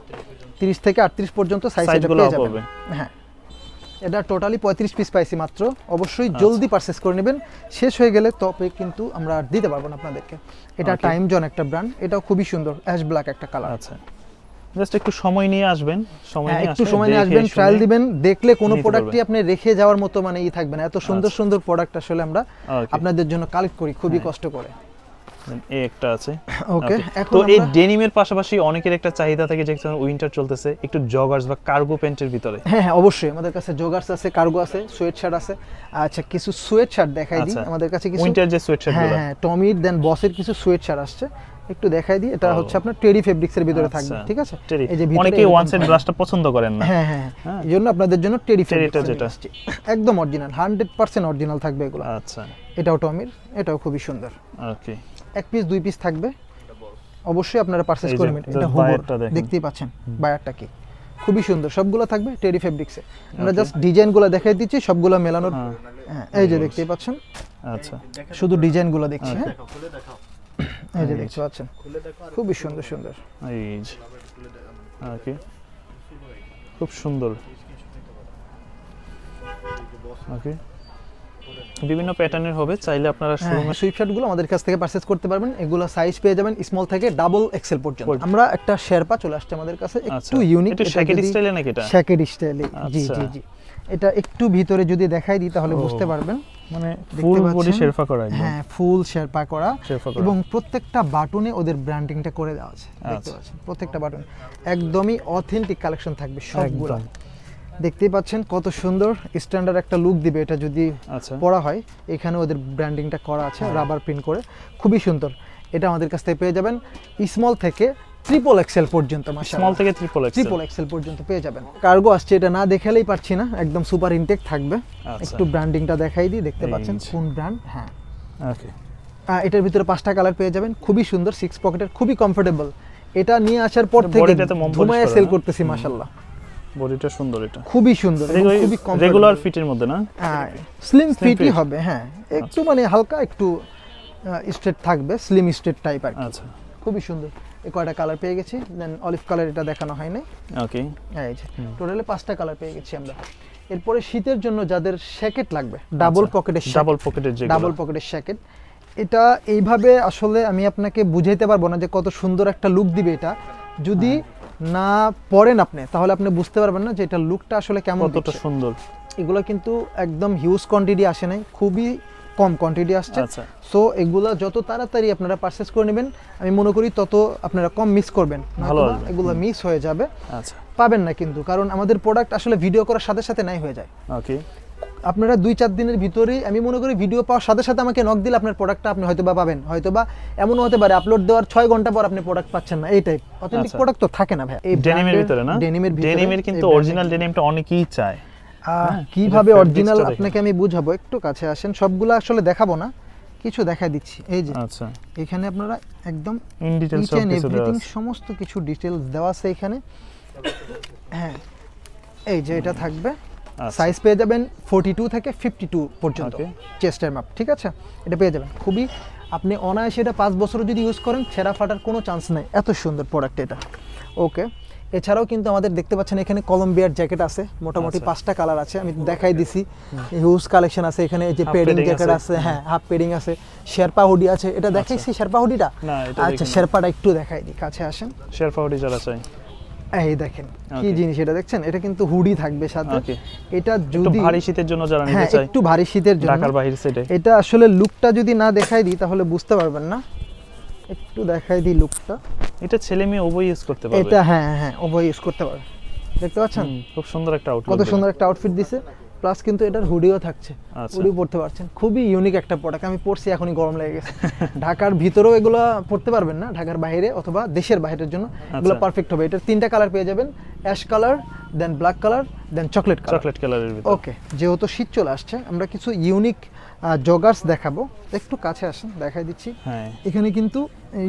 30 থেকে 38 পর্যন্ত সাইজ এটা সাইজগুলো পেয়ে up যাবেন। হবে। হ্যাঁ, এটা টোটালি 35 পিস পাইছি মাত্র। অবশ্যই আচ্ছা। জলদি পারচেজ করে নেবেন, শেষ হয়ে গেলে তবে কিন্তু আমরা আর দিতে পারবো না আপনাদেরকে। এটা Okay. টাইম জোন একটা ব্র্যান্ড, এটাও খুবই সুন্দর, অ্যাশ ব্ল্যাক একটা কালার। আচ্ছা, জাস্ট একটু সময় নিয়ে আসবেন, সময় নিয়ে একটু আসলে সময় নিয়ে দেখে আসবেন, শুনে ট্রায়াল দিবেন, দেখলে কোনো নিতে প্রোডাক্টই আপনি রেখে যাওয়ার মতো মানে থাকবে না। এত সুন্দর আচ্ছা। সুন্দর প্রোডাক্ট আসলে আমরা Okay. আপনাদের জন্য কালেক্ট করি খুবই হ্যাঁ। কষ্ট করে। এই একটা আছে। ওকে, Okay. এখন তো এই আমরা- ডেনিমের পাশাপাশি অনেকের একটা চাহিদা থাকে যে উইন্টার চলতেছে, একটু জগার্স বা কার্গো প্যান্টের ভিতরে। হ্যাঁ হ্যাঁ, অবশ্যই আমাদের কাছে জগার্স আছে, কার্গো আছে, সোয়েট শার্ট আছে। আচ্ছা, কিছু সোয়েট শার্ট দেখাই দিই। আচ্ছা। আমাদের কাছে কিছু উইন্টার যে সোয়েটশার্ট হ্যাঁ গুলো। হ্যাঁ, টমির দেন বসের কিছু সোয়েট শার্ট আসছে, একটু দেখাই দিই। এটা ও। হচ্ছে আপনার টেরি ফেব্রিক্স এর ভিতরে থাকবে, আচ্ছা, ঠিক আছে। টেরি। এই যে ভিতরে অনেকেই এরকম ওয়ান সাইড থাকবে। ব্রাশটা পছন্দ করেন না। হ্যাঁ হ্যাঁ, হ্যাঁ। এই জন্য আপনাদের জন্য টেরি টেরিটা ফেব্রিক্স যেটা। একদম অরিজিনাল, 100% অরিজিনাল থাকবে এগুলো। আচ্ছা, এটাও টমির, এটাও খুবই সুন্দর। ওকে। এক পিস 2 পিস থাকবে, অবশ্যই আপনারা পারচেজ এই যে, করবেন। এটা just হুবর, বায়ারটা দেখেন। দেখতেই পাচ্ছেন বায়ারটা কি খুবই সুন্দর। সবগুলো থাকবে টেরি ফেব্রিক্সে। আমরা Okay. জাস্ট ডিজাইনগুলো দেখাই দিচ্ছি, সবগুলো মেলানোর। হ্যাঁ। হ্যাঁ, এই যে দেখতেই পাচ্ছেন, আচ্ছা, শুধু ডিজাইনগুলো দেখছি। Okay. হ্যাঁ, এই যে দেখতে পাচ্ছেন, খুবই সুন্দর সুন্দর। এই যে, ওকে, খুব সুন্দর। ওকে, বিভিন্ন প্যাটার্নের হবে, চাইলে আপনারা শোরুমে সুইপ শার্টগুলো আমাদের কাছ থেকে পারচেজ করতে পারবেন। এগুলো সাইজ পেয়ে যাবেন স্মল থেকে ডাবল এক্সেল পর্যন্ত। আমরা একটা শেরপা চলে আসছে আমাদের কাছে, একটু ইউনিক। এটা শ্যাকেট স্টাইলে নাকি এটা? শ্যাকেট স্টাইলে, জি আচ্ছা। জি জি। এটা একটু ভিতরে যদি দেখাই দিই তাহলে ও। বুঝতে পারবেন। মানে দেখতে ফুল বডি পাচ্ছেন? শেরপা করা একদম। হ্যাঁ, ফুল শেরপা করা, শেরপা করা। এবং প্রত্যেকটা বাটনে ওদের ব্র্যান্ডিংটা করে দেওয়া আছে, দেখতে আচ্ছা। পাচ্ছেন। প্রত্যেকটা বাটন একদমই অথেন্টিক কালেকশন থাকবে সবগুলো। একদম। দেখতেই পাচ্ছেন কত সুন্দর স্ট্যান্ডার্ড একটা লুক দিবে এটা যদি আচ্ছা, পরা হয়। এখানে ওদের ব্র্যান্ডিংটা করা আছে রাবার প্রিন্ট করে, খুবই সুন্দর। এটা আমাদের কাছ থেকে পেয়ে যাবেন স্মল থেকে ট্রিপল এক্সেল পর্যন্ত। স্মল মাশাআল্লাহ, থেকে ট্রিপল ট্রিপল এক্সেল পর্যন্ত পেয়ে যাবেন। কার্গো আসছে, এটা না দেখালেই পারছি না, একদম সুপার ইনটেক থাকবে। আচ্ছা। একটু ব্র্যান্ডিংটা দেখাই দিই, দেখতে এই পাচ্ছেন যে। কোন ব্র্যান্ড। হ্যাঁ, ওকে, এটার ভিতরে 5টা কালার পেয়ে যাবেন, খুবই সুন্দর, 6 পকেটের, খুবই কমফোর্টেবল। এটা নিয়ে আসার পর থেকে বডিটাতে মম পলিশ ঘুমায় করা সেল না? করতেছি, মাশাআল্লাহ, বডিটা সুন্দর। এটা খুবই সুন্দর, এবং খুবই রেগুলার ফিটের মধ্যে না? Slim Slim ফিটই fit? হবে। হ্যাঁ, একটু মানে হালকা একটু স্ট্রেট থাকবে, স্লিম স্ট্রেট টাইপ আর কি। আচ্ছা, খুবই সুন্দর। এই কয়টা কালার পেয়ে গেছি, দেন অলিভ কালার এটা দেখানো হয় নাই। ওকে, এই যে টোটালে 5টা কালার পেয়ে গেছি আমরা। এরপরে শীতের জন্য যাদের শ্যাকেট লাগবে, ডাবল পকেটের ডাবল পকেটের যে ডাবল পকেটের শ্যাকেট, এটা এইভাবে আসলে আমি আপনাকে বুঝাইতে পারবো না যে কত সুন্দর একটা লুক দিবে এটা। যদি না পরেন আপনি তাহলে আপনি বুঝতে পারবেন না যে এটা লুকটা আসলে কেমন কতটা দিচ্ছে। সুন্দর। এগুলো কিন্তু একদম হিউজ কোয়ান্টিটি আসে নাই, খুবই কম কোয়ান্টিটি আসছে। আচ্ছা, সো এগুলা যত তাড়াতাড়ি আপনারা পারচেজ করে নেবেন, আমি মনে করি তত আপনারা কম মিস করবেন। ভালো নয়তোবা আসবে। এগুলো মিস হয়ে যাবে, আচ্ছা, পাবেন না কিন্তু, কারণ আমাদের প্রোডাক্ট আসলে ভিডিও করার সাথে সাথে নাই হয়ে যায়। ওকে, আপনারা 2-4 দিনের ভিতরেই আমি মনে করি ভিডিও পাওয়ার সাথে সাথে আমাকে নক দিলে আপনার প্রোডাক্টটা আপনি হয়তোবা পাবেন। হয়তোবা এমনও হতে পারে আপলোড দেওয়ার 6 ঘন্টা পর আপনি প্রোডাক্ট পাচ্ছেন না, এই টাইপ অথেন্টিক আচ্ছা। প্রোডাক্ট তো থাকে না ভাই। এই ডেনিমের ভিতরে না? ডেনিমের ভিতরে, ডেনিমের কিন্তু এই অরিজিনাল ডেনিমটা অনেকেই চায়। কিভাবে এটা অরিজিনাল fabrics টা আপনাকে আমি বুঝাবো, একটু কাছে আসেন। সবগুলো আসলে দেখাবো না, কিছু দেখাই দিচ্ছি। এই যে আচ্ছা, এখানে আপনারা একদম ইন ডিটেইলস ইচ সব এন্ড কিছু দেওয়া এভরিথিং আছে। সমস্ত কিছু ডিটেলস দেওয়া আছে এখানে। হ্যাঁ, এই যে এটা থাকবে, আচ্ছা, সাইজ পেয়ে যাবেন 42 থেকে 52 পর্যন্ত Okay. চেস্টের মাপ, ঠিক আছে? এটা পেয়ে যাবেন খুবই, আপনি অনায়াসে এটা 5 বছরও যদি ইউজ করেন ছেঁড়া ফাটার কোনো চান্স নেই, এত সুন্দর প্রোডাক্ট এটা। ওকে, এছাড়াও কিন্তু আমাদের দেখতে পাচ্ছেন এখানে কলম্বিয়ার জ্যাকেট আছে, মোটামুটি আচ্ছা। 5টা কালার আছে, আমি দেখাই দিছি। হিউজ কালেকশন আছে এখানে, এই যে Half পেডিং padding জ্যাকেট আছে, আছে, হ্যাঁ হাফ পেডিং আছে, শেরপা হুডি আছে। এটা দেখাইছি শেরপা হুডিটা? না, এটা আচ্ছা, দেখিনি। শেরপাটা একটু দেখাই দিই, কাছে আসেন। শেরপা হুডি যারা চাই, এই দেখেন কি Okay. জিনিস এটা, দেখছেন? এটা কিন্তু হুডি থাকবে সাথে। Okay. এটা একটু যদি ভারী শীতের জন্য যারা হ্যাঁ নিতে চায়, একটু ভারী শীতের জন্য, ঢাকার বাইরের সাইডে। এটা আসলে লুকটা যদি না দেখাই দিই তাহলে বুঝতে পারবেন না, একটু দেখাই দিই লুকটা। এটা ছেলে মেয়ে উভয় ইউজ করতে পারবে। এটা হ্যাঁ হ্যাঁ উভয় ইউজ করতে পারবে, দেখতে পাচ্ছেন খুব সুন্দর একটা আউটলুক। কত সুন্দর একটা আউটফিট দিছে, প্লাস কিন্তু এটার হুডিও থাকছে, আচ্ছা। হুডি পরতে পারছেন। খুবই ইউনিক একটা প্রোডাক্ট, আমি পরছি এখনই গরম লেগে গেছে। ঢাকার ভিতরেও এগুলো পরতে পারবেন না, ঢাকার বাইরে অথবা দেশের বাইরের জন্য এগুলো আচ্ছা। পারফেক্ট হবে। এটার 3টা কালার পেয়ে যাবেন, অ্যাশ কালার, দেন ব্ল্যাক কালার, দেন চকলেট কালার। চকলেট কালারের ভিতর। ওকে, যেহেতু শীত চলে আসছে আমরা কিছু ইউনিক জগার্স দেখাবো, একটু কাছে আসেন দেখাই দিচ্ছি। হ্যাঁ, এখানে কিন্তু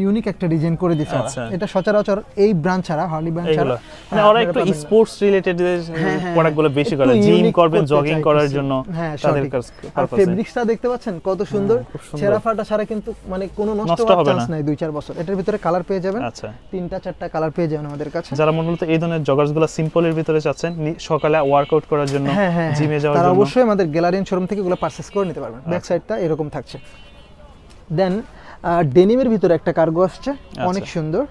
ইউনিক একটা ডিজাইন করে দিছে ওরা। আচ্ছা। এটা সচরাচর এই ব্র্যান্ড ছাড়া, হার্লি ব্র্যান্ড ছাড়া এগুলো মানে ওরা একটু স্পোর্টস রিলেটেড প্রোডাক্টগুলো বেশি করে, জিম করবেন, জগিং করার জন্য তাদের কাছে আর ফেব্রিক্সটা দেখতে পাচ্ছেন কত সুন্দর, খুব সুন্দর। ছেঁড়া ফাটা ছাড়া কিন্তু মানে কোনো নষ্ট নষ্ট হওয়ার হবে চান্স না। নাই 2-4 বছর। এটার ভিতরে কালার পেয়ে যাবেন, আচ্ছা। 3টা 4টা কালার পেয়ে যাবেন আমাদের কাছে। যারা মূলত এই ধরনের জগার্সগুলো সিম্পলের ভিতরে চাচ্ছেন, সকালে ওয়ার্কআউট করার জন্য, হ্যাঁ হ্যাঁ জিমে যাওয়ার তারা জন্য, অবশ্যই আমাদের গ্যালারিয়ান শোরুম থেকে এগুলো পারচেজ করে নিতে পারবেন। ব্যাক সাইডটা এরকম থাকছে। দেন ডেনিমের ভিতরে একটা কার্গো আসছে, অনেক সুন্দর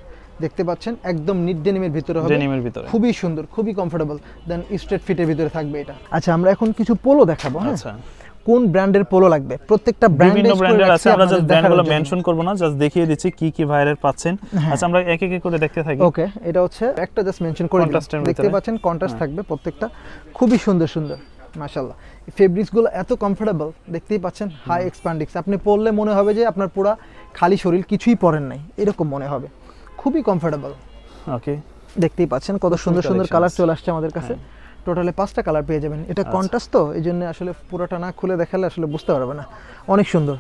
দেখতে পাচ্ছেন, একদম নিট ডেনিমের ভিতরে হবে, ডেনিমের ভিতরে। খুবই সুন্দর, খুবই কমফোর্টেবল। দেন স্ট্রেট ফিটের ভিতরে থাকবে এটা। আচ্ছা, আমরা এখন কিছু পোলো দেখাবো। হ্যাঁ, আচ্ছা, কোন ব্র্যান্ডের পোলো লাগবে, প্রত্যেকটা বিভিন্ন ব্র্যান্ডের ব্র্যান্ডের আছে, আমরা জাস্ট ব্র্যান্ডগুলো মেনশন করব না, জাস্ট দেখিয়ে দিচ্ছি কি কি ভাইরাল পাচ্ছেন। আচ্ছা, আমরা এক এক করে দেখতে থাকি। ওকে, এটা হচ্ছে একটা জাস্ট মেনশন করে দিলাম, Contrast এর দেখতে ভিতরে। পাচ্ছেন কন্ট্রাস্ট থাকবে প্রত্যেকটা, খুবই সুন্দর সুন্দর মাশাআল্লাহ। ফেব্রিক্সগুলো এত কমফোর্টেবল, দেখতেই পাচ্ছেন, হাই এক্সপ্যান্ডিক্স, আপনি পরলে মনে হবে যে আপনার পুরো খালি শরীর, কিছুই পরেন নাই এরকম মনে হবে, খুবই কমফোর্টেবল। ওকে, দেখতেই পাচ্ছেন কত সুন্দর সুন্দর collections। কালার চলে আসছে আমাদের কাছে। টোটালে 5টা কালার পেয়ে যাবেন। এটা কন্ট্রাস্ট তো, এই জন্য আসলে পুরোটা না খুলে দেখালে আসলে বুঝতে পারবে না, অনেক সুন্দর।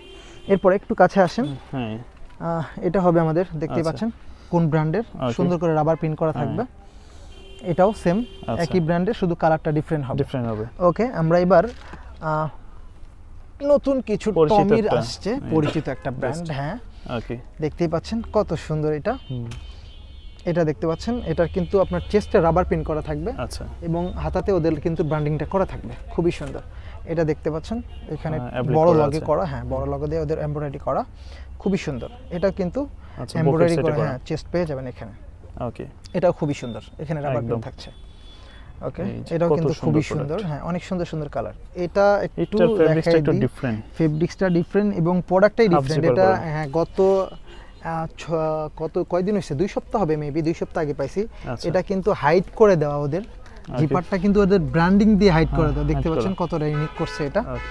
এরপর একটু কাছে আসেন, হ্যাঁ, এটা হবে আমাদের, দেখতেই আচ্ছা। পাচ্ছেন কোন ব্র্যান্ডের, Okay। সুন্দর করে রাবার প্রিন্ট করা থাকবে। এটাও সেম আচ্ছা। একই ব্র্যান্ডের, শুধু কালারটা ডিফারেন্ট হবে। ডিফারেন্ট হবে। ওকে, আমরা এবার নতুন কিছু পরিচিত টমির একটা, আসছে, পরিচিত একটা ব্র্যান্ড। হ্যাঁ, ওকে, দেখতেই পাচ্ছেন কত সুন্দর এটা। এটা দেখতে পাচ্ছেন, এটার কিন্তু আপনার চেস্টে রাবার প্রিন্ট করা থাকবে আচ্ছা, এবং হাতাতে ওদের কিন্তু ব্র্যান্ডিংটা করা থাকবে, খুবই সুন্দর। এটা দেখতে পাচ্ছেন এখানে applique বড় করা লগে আছে। করা, হ্যাঁ বড় লগে দিয়ে ওদের এমব্রয়ডারি করা, খুবই সুন্দর। এটা কিন্তু আচ্ছা, এমব্রয়ডারি bucket করা, set এ হ্যাঁ চেস্ট পেয়ে যাবেন এখানে। ওকে, এটাও খুবই সুন্দর, এখানে রাবার একদম। প্রিন্ট থাকছে। ওকে, এই যে এটাও কত কিন্তু সুন্দর খুবই product। সুন্দর, হ্যাঁ অনেক সুন্দর সুন্দর কালার। এটা একটু এটার ফেব্রিক্সটা দেখাই একটু দিই, ডিফারেন্ট। ফেব্রিক্সটা ডিফারেন্ট এবং প্রোডাক্টটাই Half ডিফারেন্ট। zipper এটা করা। হ্যাঁ গত কয়দিন হয়েছে, 2 সপ্তাহ হবে মেবি, 2 সপ্তাহ আগে পাইছি। আচ্ছা। এটা কিন্তু হাইড করে দেওয়া ওদের, জিপারটা কিন্তু ওদের ব্র্যান্ডিং দিয়ে হাইড করে দেওয়া, দেখতে hide পাচ্ছেন করা। কতটা ইউনিক করছে এটা। Okay।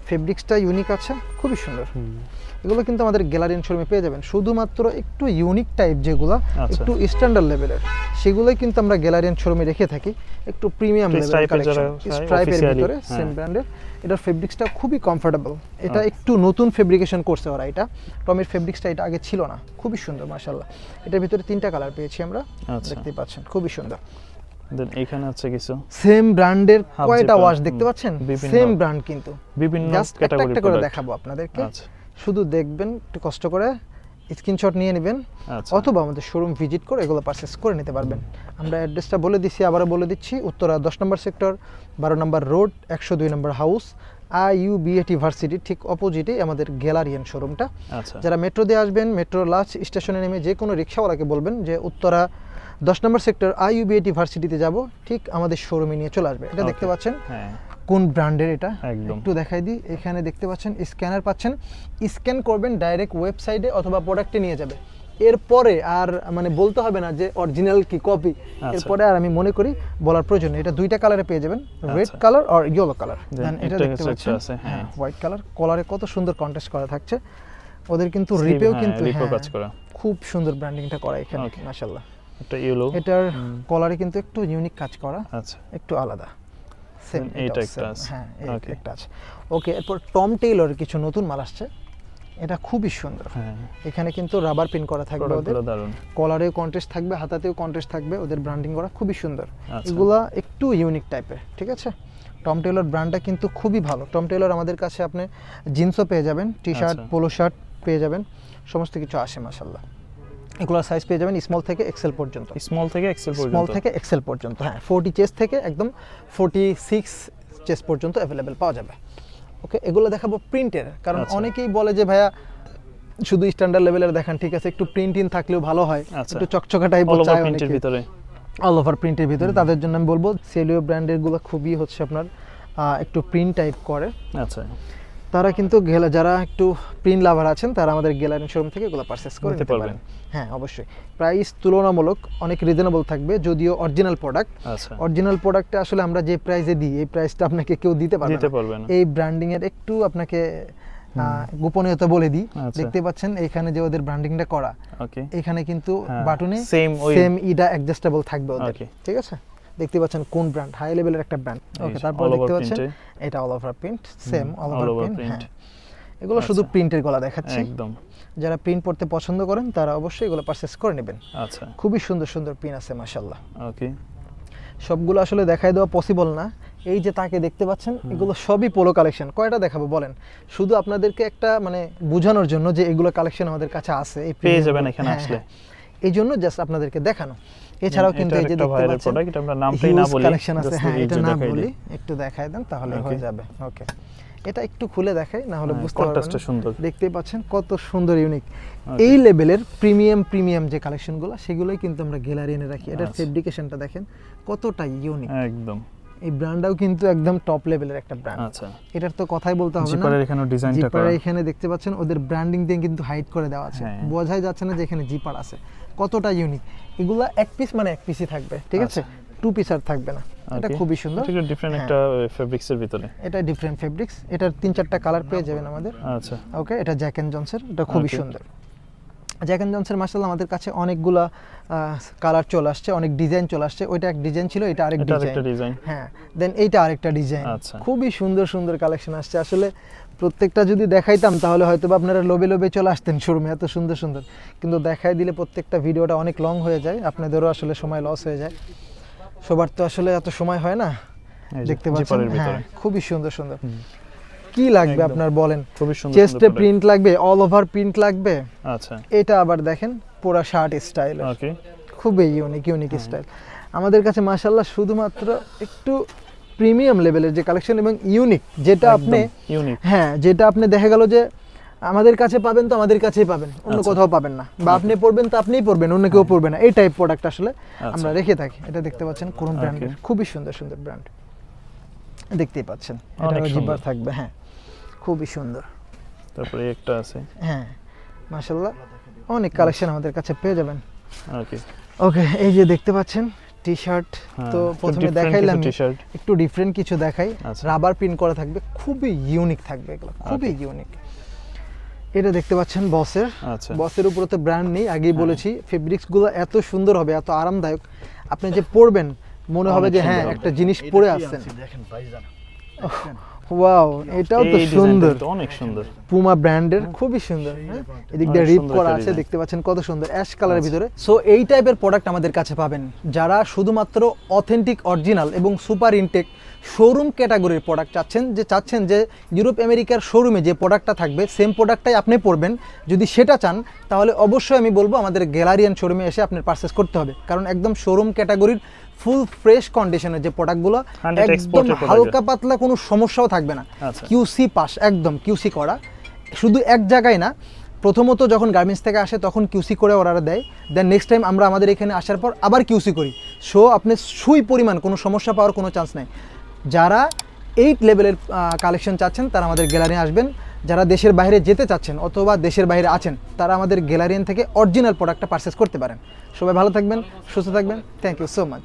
ফেব্রিক্সটা ইউনিক আছে, খুবই সুন্দর। এগুলো কিন্তু আমাদের গ্যালারিয়ান শোরুমে পেয়ে যাবেন। শুধুমাত্র একটু ইউনিক টাইপ যেগুলো, আচ্ছা। একটু স্ট্যান্ডার্ড লেভেলের, সেগুলোই কিন্তু আমরা গ্যালারিয়ান শোরুমে রেখে থাকি। একটু প্রিমিয়াম একটু লেভেলের stripe-এর যারা কালেকশন, চায়, স্ট্রাইপের officially, ভিতরে হ্যাঁ। সেম ব্র্যান্ডের। এটার ফেব্রিক্সটা খুবই কমফোর্টেবল। এটা একটু নতুন ফেব্রিকেশন করছে ওরা, এটা টমির ফেব্রিক্সটা এটা আগে ছিল না, খুবই সুন্দর মাশাআল্লাহ। এটার ভিতরে 3টা কালার পেয়েছি আমরা, আচ্ছা। দেখতেই পাচ্ছেন খুবই সুন্দর। দেন এখানে আছে কিছু সেম ব্র্যান্ডের Half কয়টা zipper, ওয়াশ দেখতে পাচ্ছেন, বিভিন্ন- সেম ব্র্যান্ড কিন্তু, বিভিন্ন জাস্ট একটা ক্যাটাগরি একটা করে প্রোডাক্ট। দেখাবো আপনাদেরকে। আচ্ছা, শুধু দেখবেন, একটু কষ্ট করে স্ক্রিনশট নিয়ে নেবেন, আচ্ছা, অথবা আমাদের শোরুম ভিজিট করে এগুলো পারচেস করে নিতে পারবেন। আমরা অ্যাড্রেসটা বলে দিচ্ছি, আবারও বলে দিচ্ছি, উত্তরা 10 নম্বর সেক্টর, 12 নম্বর রোড, 102 নম্বর হাউস, IUBAT ভার্সিটির ঠিক অপোজিটে আমাদের গ্যালারিয়ান শোরুমটা। আচ্ছা, যারা মেট্রো দিয়ে আসবেন, মেট্রো লাস্ট স্টেশনে নেমে যে কোনো রিক্সাওয়ালাকে বলবেন যে উত্তরা 10 নম্বর সেক্টর IUBAT ভার্সিটিতে যাব, ঠিক আমাদের শোরুমে নিয়ে চলে আসবে। এটা দেখতে Okay। পাচ্ছেন হ্যাঁ, কোন ব্র্যান্ডের এটা, একদম। একটু দেখাই দিই। এখানে দেখতে পাচ্ছেন স্ক্যানার পাচ্ছেন, স্ক্যান করবেন ডাইরেক্ট ওয়েবসাইটে অথবা প্রোডাক্টে নিয়ে যাবে। এরপরে আর মানে বলতে হবে না যে অরিজিনাল কি কপি, এরপরে আর আমি মনে করি বলার প্রয়োজন নেই। এটা 2টা কালারে পেয়ে যাবেন, রেড আচ্ছা। কালার আর ইয়েলো কালার। Then এটা একটা দেখতে কাছে পাচ্ছেন, আছে, হ্যাঁ। হোয়াইট কালার, কলারে কত সুন্দর কন্ট্রাস্ট করা থাকছে। ওদের কিন্তু Sleeve, রিপেও হ্যাঁ, কিন্তু রিপেও কাজ করা। খুব সুন্দর ব্র্যান্ডিংটা করা এখানে Okay। মাশাআল্লাহ। একটা ইয়েলো। এটার কলারে কিন্তু একটু ইউনিক কাজ করা, আচ্ছা, একটু আলাদা। সেম এইটা একটা আছে। হ্যাঁ Okay. একটা আছে। ওকে, এরপর টম টেইলরের কিছু নতুন মাল আসছে, এটা খুবই সুন্দর। হ্যাঁ, এখানে কিন্তু রাবার পিন করা থাকবে, ওদের প্রোডাক্টগুলো দারুণ। কলারেও কন্ট্রাস্ট থাকবে, হাতাতেও কন্ট্রাস্ট থাকবে, ওদের ব্র্যান্ডিং করা খুবই সুন্দর। আচ্ছা। এগুলা একটু ইউনিক টাইপের, ঠিক আছে। টম টেইলর ব্র্যান্ডটা কিন্তু খুবই ভালো। টম টেইলর আমাদের কাছে আপনি জিন্সও পেয়ে যাবেন, টি শার্ট, আচ্ছা। পোলো শার্ট পেয়ে যাবেন, সমস্ত কিছু আসে মাশাআল্লাহ। এগুলোর সাইজ পেয়ে যাবেন স্মল থেকে এক্সেল পর্যন্ত, স্মল থেকে এক্সেল স্মল পর্যন্ত। থেকে এক্সেল পর্যন্ত, হ্যাঁ 40 চেস্ট থেকে একদম 46 চেস্ট পর্যন্ত অ্যাভেলেবেল পাওয়া যাবে। ওকে, এগুলো দেখাবো প্রিন্টের, কারণ আচ্ছা। অনেকেই বলে যে ভাইয়া শুধু স্ট্যান্ডার্ড লেভেলের দেখান, ঠিক আছে, একটু প্রিন্ট ইন থাকলেও ভালো হয়, আচ্ছা। একটু চকচকা টাইপ অল চাই ওভার প্রিন্টের অনেকে, ভিতরে। অল ওভার প্রিন্টের ভিতরে। তাদের জন্য আমি বলবো সেলিও ব্র্যান্ডের গুলো খুবই হচ্ছে আপনার একটু প্রিন্ট টাইপ করে, আচ্ছা, তারা কিন্তু যারা একটু প্রিন্ট লাভার আছেন তারা আমাদের গ্যালারি শোরুম থেকে এগুলো পারচেস করে নিতে নিতে পারবেন। পারবেন। হ্যাঁ অবশ্যই, প্রাইস তুলনামূলক অনেক রিজনেবল থাকবে, যদিও অরিজিনাল প্রোডাক্ট। আচ্ছা, অরিজিনাল প্রোডাক্টে আসলে আমরা যে প্রাইসে দিই এই প্রাইসটা আপনাকে কেউ দিতে পারবে দিতে না। পারবে না। এই ব্র্যান্ডিং এর একটু আপনাকে গোপনীয়তা বলে দিই। আচ্ছা। দেখতে পাচ্ছেন এখানে যে ওদের ব্র্যান্ডিংটা করা, ওকে, এখানে কিন্তু হ্যাঁ, বাটনে same ওই- সেম ইডা অ্যাডজাস্টেবল থাকবে ওদের, Okay. ঠিক আছে। দেখতে পাচ্ছেন কোন ব্র্যান্ড, হাই লেভেলের একটা ব্র্যান্ড। ওকে, যে তারপর all over দেখতে পাচ্ছেন print-এ। এটা all over print, same all all over over print. print। হ্যাঁ, এগুলো শুধু আচ্ছা। প্রিন্টের গলা দেখাচ্ছি, একদম। যারা প্রিন্ট পড়তে পছন্দ করেন তারা অবশ্যই এগুলো পারচেস করে নেবেন। আচ্ছা, খুবই সুন্দর সুন্দর পিন আছে মাশাআল্লাহ। ওকে, সবগুলো আসলে দেখাই দেওয়া পসিবল না। এই যে তাকে দেখতে পাচ্ছেন এগুলো সবই পোলো কালেকশন। কয়টা দেখাবো বলেন, শুধু আপনাদেরকে একটা মানে বোঝানোর জন্য যে এগুলো কালেকশন আমাদের কাছে আছে, এই পেয়ে premium যাবেন গুলো। এখানে হ্যাঁ, আসলে। হ্যাঁ। এই জন্য জাস্ট আপনাদেরকে দেখানো। এছাড়াও কিন্তু এই যে একটা দেখতে ভাইরাল পাচ্ছেন প্রোডাক্ট, এটা আমরা নামটাই না বলি, কালেকশন আছে, just হ্যাঁ এই এটা যে না দেখাই বলি, দিই। একটু দেখাই দেন তাহলে Okay. হয়ে যাবে। ওকে, এটা একটু খুলে দেখাই, না হলে হ্যাঁ, বুঝতে পারবেন contrast-টা না। সুন্দর। দেখতেই পাচ্ছেন কত সুন্দর ইউনিক। Okay. এই লেভেলের প্রিমিয়াম যে কালেকশনগুলো সেগুলোই কিন্তু আমরা গ্যালারি এনে রাখি। এটার আচ্ছা। ফেব্রিকেশনটা দেখেন কতটা ইউনিক। একদম। এই ব্র্যান্ডটাও কিন্তু একদম টপ লেভেলের একটা ব্র্যান্ড। আচ্ছা, এটার তো কথাই বলতে হবে না। জিপারের এখানেও ডিজাইনটা করা। জিপারের এখানে দেখতে পাচ্ছেন ওদের ব্র্যান্ডিং দিয়ে কিন্তু হাইড করে দেওয়া আছে, হ্যাঁ। বোঝাই যাচ্ছে না যে এখানে জিপার আছে। কতটা ইউনিক। এগুলা এক পিস মানে এক পিসই থাকবে, ঠিক আছে, টু পিস আর থাকবে না। এটা Okay. খুবই সুন্দর। এটা একটু ডিফারেন্ট হ্যাঁ। একটা ফেব্রিক্সের ভিতরে। এটা ডিফারেন্ট ফেব্রিক্স, এটার 3-4টা কালার পেয়ে যাবেন আমাদের। আচ্ছা, ওকে, এটা জ্যাক এন্ড জনসের, এটা খুবই Okay. সুন্দর। জ্যাক এন্ড জনসের মাশাআল্লাহ আমাদের কাছে অনেকগুলা কালার চলে আসছে, অনেক ডিজাইন চলে আসছে। ওইটা এক ডিজাইন ছিল, এটা আরেক এটা আরেকটা ডিজাইন। ডিজাইন। হ্যাঁ, দেন এইটা আরেকটা ডিজাইন। আচ্ছা। খুবই সুন্দর সুন্দর কালেকশন আসছে। আসলে প্রত্যেকটা যদি দেখাইতাম তাহলে হয়তো বা আপনারা লোভে লোভে চলে আসতেন শোরুমে, এত সুন্দর সুন্দর। কিন্তু দেখাই দিলে প্রত্যেকটা ভিডিওটা অনেক লং হয়ে যায়, আপনাদেরও আসলে সময় লস হয়ে যায়। সবার তো আসলে এত সময় হয় না। এই যে দেখতে পাচ্ছেন, জিপারের হ্যাঁ ভিতরে। খুবই সুন্দর সুন্দর। কি লাগবে একদম। আপনার বলেন? খুবই সুন্দর চেস্টে সুন্দর প্রিন্ট লাগবে, অল ওভার প্রিন্ট লাগবে। আচ্ছা, এটা আবার দেখেন পুরো শার্ট স্টাইল, ওকে, খুবই ইউনিক স্টাইল। আমাদের কাছে মাশাআল্লাহ শুধুমাত্র একটু প্রিমিয়াম লেভেলের যে কালেকশন এবং ইউনিক, যেটা আপনি ইউনিক। হ্যাঁ যেটা আপনি দেখা গেল যে আমাদের কাছে পাবেন তো আমাদের কাছেই পাবেন, অন্য আচ্ছা। কোথাও পাবেন না, বা আপনি পড়বেন তো আপনিই পড়বেন, অন্য কেউ পড়বে না। এই টাইপ প্রোডাক্ট আসলে আমরা রেখে থাকি। এটা দেখতে পাচ্ছেন কোন ব্র্যান্ডের, খুবই সুন্দর সুন্দর ব্র্যান্ড দেখতেই পাচ্ছেন। অনেক এটা সুন্দর। জিপার থাকবে, হ্যাঁ খুবই সুন্দর। তারপরে একটা আছে। হ্যাঁ মাশাআল্লাহ অনেক কালেকশন আমাদের কাছে পেয়ে যাবেন। ওকে, ওকে, এই যে দেখতে পাচ্ছেন টি শার্ট, তো প্রথমে দেখাইলাম টি-শার্ট। একটু ডিফারেন্ট কিছু দেখাই। আচ্ছা। রাবার প্রিন্ট করা থাকবে, খুবই ইউনিক থাকবে এগুলো, খুবই ইউনিক। এটা দেখতে পাচ্ছেন বসের, আচ্ছা, বসের উপরে তো ব্র্যান্ড নেই, আগেই বলেছি। ফেব্রিক্স গুলো এত সুন্দর হবে, এত আরামদায়ক, আপনি যে পরবেন মনে হবে অনেক যে সুন্দর হ্যাঁ হবে। একটা জিনিস পরে আসছেন। দেখেন ভাইজান, ওয়াও, এটাও তো এই ডিজাইনটা সুন্দর, কিন্তু অনেক সুন্দর। পুমা ব্র্যান্ডের, খুবই সুন্দর। হ্যাঁ, এদিক দিয়ে অনেক রিপ সুন্দর করা একটা আছে, design। দেখতে পাচ্ছেন কত সুন্দর অ্যাশ কালারের ভিতরে। সো এই টাইপের প্রোডাক্ট আমাদের কাছে পাবেন যারা শুধুমাত্র অথেন্টিক, অরিজিনাল এবং সুপার ইনটেক শোরুম ক্যাটাগরির প্রোডাক্ট চাচ্ছেন যে ইউরোপ আমেরিকার শোরুমে যে প্রোডাক্টটা থাকবে সেম প্রোডাক্টটাই আপনি পরবেন। যদি সেটা চান তাহলে অবশ্যই আমি বলবো আমাদের গ্যালারিয়ান শোরুমে এসে আপনার পারচেস করতে হবে, কারণ একদম শোরুম ক্যাটাগরির ফুল ফ্রেশ কন্ডিশনের যে প্রোডাক্টগুলো, 100 একদম exported product। হালকা পাতলা কোনো সমস্যাও থাকবে না। আচ্ছা। কিউসি পাস, একদম কিউসি করা। শুধু এক জায়গায় না, প্রথমত যখন গার্মেন্টস থেকে আসে তখন কিউসি করে অর্ডার দেয়, দেন নেক্সট টাইম আমরা আমাদের এখানে আসার পর আবার কিউসি করি। সো আপনি সুই পরিমাণ কোনো সমস্যা পাওয়ার কোনো চান্স নাই। যারা 8 লেভেলের কালেকশন চাচ্ছেন তারা আমাদের গ্যালারি আসবেন। যারা দেশের বাইরে যেতে চাচ্ছেন অথবা দেশের বাইরে আছেন তারা আমাদের গ্যালারিয়ান থেকে অরিজিনাল প্রোডাক্টটা পারচেস করতে পারেন। সবাই ভালো থাকবেন, সুস্থ থাকবেন। Thank you so much.